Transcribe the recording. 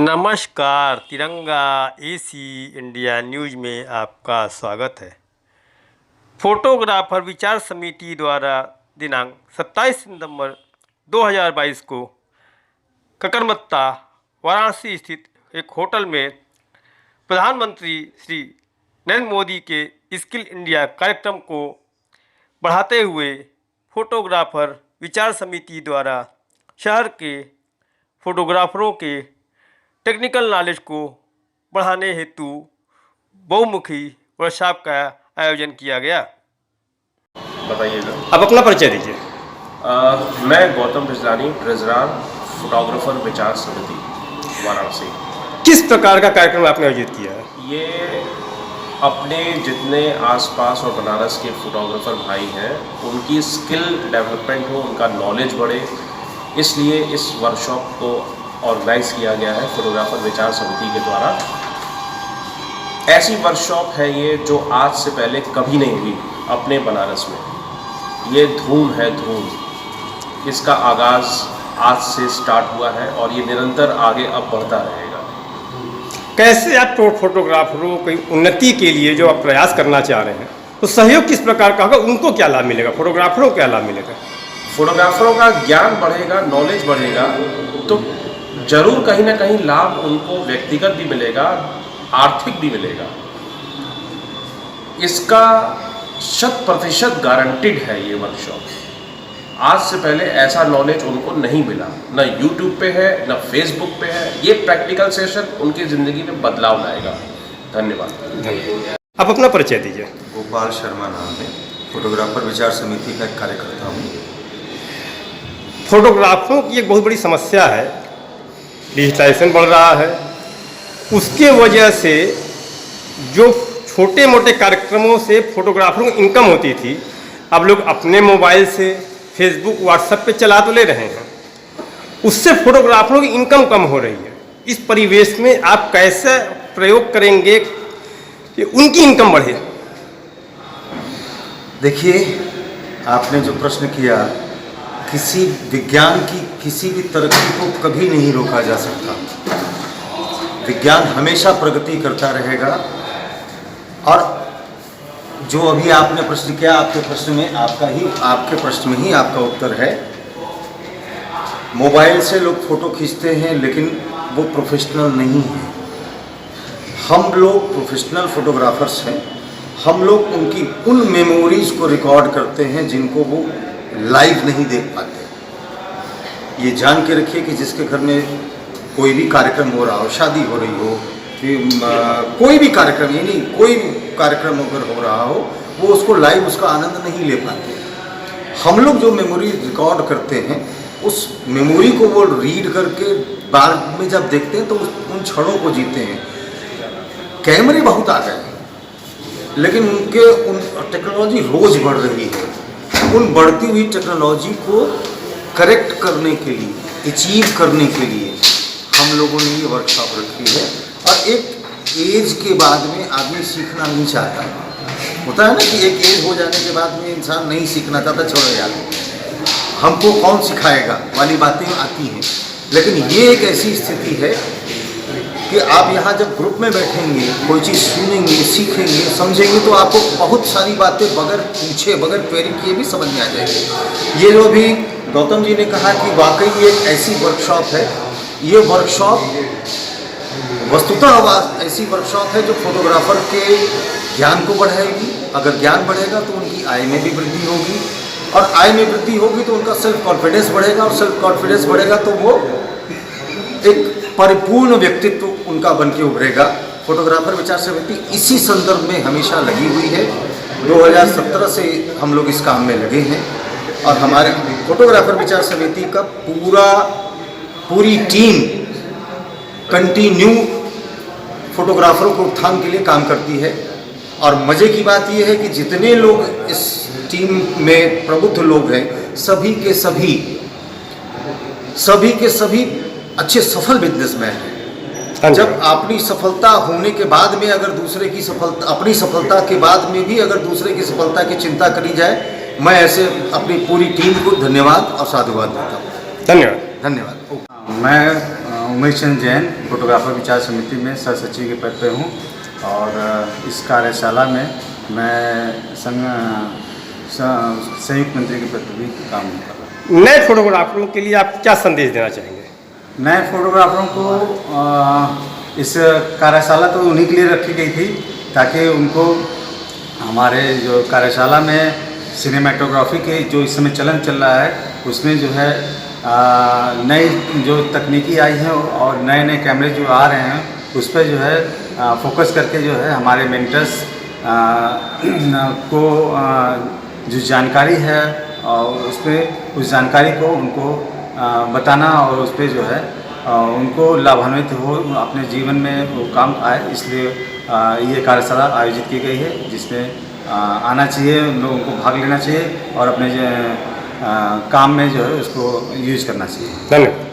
नमस्कार, तिरंगा AC India news में आपका स्वागत है। फोटोग्राफर विचार समिति द्वारा दिनांक 27 सितंबर 2022 को ककरमत्ता वाराणसी स्थित एक होटल में प्रधानमंत्री श्री नरेंद्र मोदी के स्किल इंडिया कार्यक्रम को बढ़ाते हुए फोटोग्राफर विचार समिति द्वारा शहर के फोटोग्राफरों के टेक्निकल नॉलेज को बढ़ाने हेतु बहुमुखी वर्कशॉप का आयोजन किया गया। बताइएगा। अब अपना परिचय दीजिए। मैं गौतम बिजलानी, ट्रेजरर फोटोग्राफर विचार समिति वाराणसी। किस प्रकार का कार्यक्रम आपने आयोजित किया है? ये अपने जितने आसपास और बनारस के फोटोग्राफर भाई हैं उनकी स्किल डेवलपमेंट हो, उनका नॉलेज बढ़े, इसलिए इस वर्कशॉप को ऑर्गेनाइज किया गया है फोटोग्राफर विचार समिति के द्वारा। ऐसी वर्कशॉप है ये जो आज से पहले कभी नहीं हुई अपने बनारस में। ये धूम है, धूम। इसका आगाज़ आज से स्टार्ट हुआ है और ये निरंतर आगे अब बढ़ता रहेगा। कैसे आप फोटोग्राफरों की उन्नति के लिए जो आप प्रयास करना चाह रहे हैं तो सहयोग किस प्रकार का होगा, उनको क्या लाभ मिलेगा, फोटोग्राफरों को क्या लाभ मिलेगा? फोटोग्राफरों का ज्ञान बढ़ेगा, नॉलेज बढ़ेगा तो जरूर कहीं ना कहीं लाभ उनको व्यक्तिगत भी मिलेगा, आर्थिक भी मिलेगा। इसका 100% गारंटीड है ये वर्कशॉप। आज से पहले ऐसा नॉलेज उनको नहीं मिला, ना यूट्यूब पे है ना फेसबुक पे है। ये प्रैक्टिकल सेशन उनकी ज़िंदगी में बदलाव लाएगा। धन्यवाद। आप अपना परिचय दीजिए। गोपाल शर्मा नाम है, फोटोग्राफर विचार समिति का एक कार्यकर्ता हूँ। फोटोग्राफरों की एक बहुत बड़ी समस्या है, डिजिटाइजेशन बढ़ रहा है, उसके वजह से जो छोटे मोटे कार्यक्रमों से फोटोग्राफरों को इनकम होती थी, अब लोग अपने मोबाइल से फेसबुक व्हाट्सएप पे चला तो ले रहे हैं, उससे फोटोग्राफरों की इनकम कम हो रही है। इस परिवेश में आप कैसे प्रयोग करेंगे कि उनकी इनकम बढ़े? देखिए, आपने जो प्रश्न किया, किसी विज्ञान की किसी भी तरक्की को कभी नहीं रोका जा सकता। विज्ञान हमेशा प्रगति करता रहेगा। और जो अभी आपने प्रश्न किया, आपके प्रश्न में आपके प्रश्न में ही आपका उत्तर है। मोबाइल से लोग फ़ोटो खींचते हैं लेकिन वो प्रोफेशनल नहीं है। हम लोग प्रोफेशनल फोटोग्राफर्स हैं। हम लोग उनकी उन मेमोरीज को रिकॉर्ड करते हैं जिनको वो लाइव नहीं देख पाते। ये जान के रखिए कि जिसके घर में कोई भी कार्यक्रम हो रहा हो, शादी हो रही हो, कोई भी कार्यक्रम, ये नहीं, कोई भी कार्यक्रम अगर हो रहा हो, वो उसको लाइव उसका आनंद नहीं ले पाते। हम लोग जो मेमोरी रिकॉर्ड करते हैं, उस मेमोरी को वो रीड करके बाद में जब देखते हैं तो उन क्षणों को जीते हैं। कैमरे बहुत आ गए लेकिन उन टेक्नोलॉजी रोज बढ़ रही है। उन बढ़ती हुई टेक्नोलॉजी को करेक्ट करने के लिए, अचीव करने के लिए हम लोगों ने ये वर्कशॉप रखी है। और एक एज के बाद में आदमी सीखना नहीं चाहता। होता है ना कि एक एज हो जाने के बाद में इंसान नहीं सीखना चाहता, छोड़ो यार हमको कौन सिखाएगा वाली बातें आती हैं। लेकिन ये एक ऐसी स्थिति है कि आप यहाँ जब ग्रुप में बैठेंगे, कोई चीज़ सुनेंगे, सीखेंगे, समझेंगे तो आपको बहुत सारी बातें बगैर पूछे, बगैर क्वेरी किए भी समझ में आ जाएगी। ये जो भी गौतम जी ने कहा कि वाकई ये एक ऐसी वर्कशॉप है, ये वर्कशॉप वस्तुतः ऐसी वर्कशॉप है जो फोटोग्राफर के ज्ञान को बढ़ाएगी। अगर ज्ञान बढ़ेगा तो उनकी आय में भी वृद्धि होगी, और आय में वृद्धि होगी तो उनका सेल्फ कॉन्फिडेंस बढ़ेगा, और सेल्फ कॉन्फिडेंस बढ़ेगा तो वो एक परिपूर्ण व्यक्तित्व उनका बन के उभरेगा। फोटोग्राफर विचार समिति इसी संदर्भ में हमेशा लगी हुई है। 2017 से हम लोग इस काम में लगे हैं और हमारे फोटोग्राफर विचार समिति का पूरी टीम कंटिन्यू फोटोग्राफरों को उत्थान के लिए काम करती है। और मज़े की बात यह है कि जितने लोग इस टीम में प्रबुद्ध लोग हैं, सभी के सभी अच्छे सफल बिजनेसमैन हैं। जब अपनी सफलता होने के बाद में अगर दूसरे की अपनी सफलता के बाद में भी अगर दूसरे की सफलता की चिंता करी जाए, मैं ऐसे अपनी पूरी टीम को धन्यवाद और साधुवाद देता हूँ। धन्यवाद। मैं उमेश चंद जैन फोटोग्राफर विचार समिति में सह सचिव के पद पे हूँ और इस कार्यशाला में मैं संयुक्त मंत्री के पद पर भी काम कर रहा हूँ। नए फोटोग्राफरों के लिए आप क्या संदेश देना चाहेंगे? नए फोटोग्राफरों को इस कार्यशाला तो उन्हीं के लिए रखी गई थी ताकि उनको हमारे जो कार्यशाला में सिनेमेटोग्राफी के जो इस समय चलन चल रहा है उसमें जो है नई जो तकनीकी आई हैं और नए नए कैमरे जो आ रहे हैं उस पर जो है फोकस करके जो है हमारे मेंटर्स को जो जानकारी है और उस पर उस जानकारी को उनको बताना और उस पर जो है उनको लाभान्वित हो अपने जीवन में वो काम आए, इसलिए ये कार्यशाला आयोजित की गई है जिसमें आना चाहिए, लोगों को भाग लेना चाहिए और अपने काम में जो है उसको यूज़ करना चाहिए। धन्यवाद।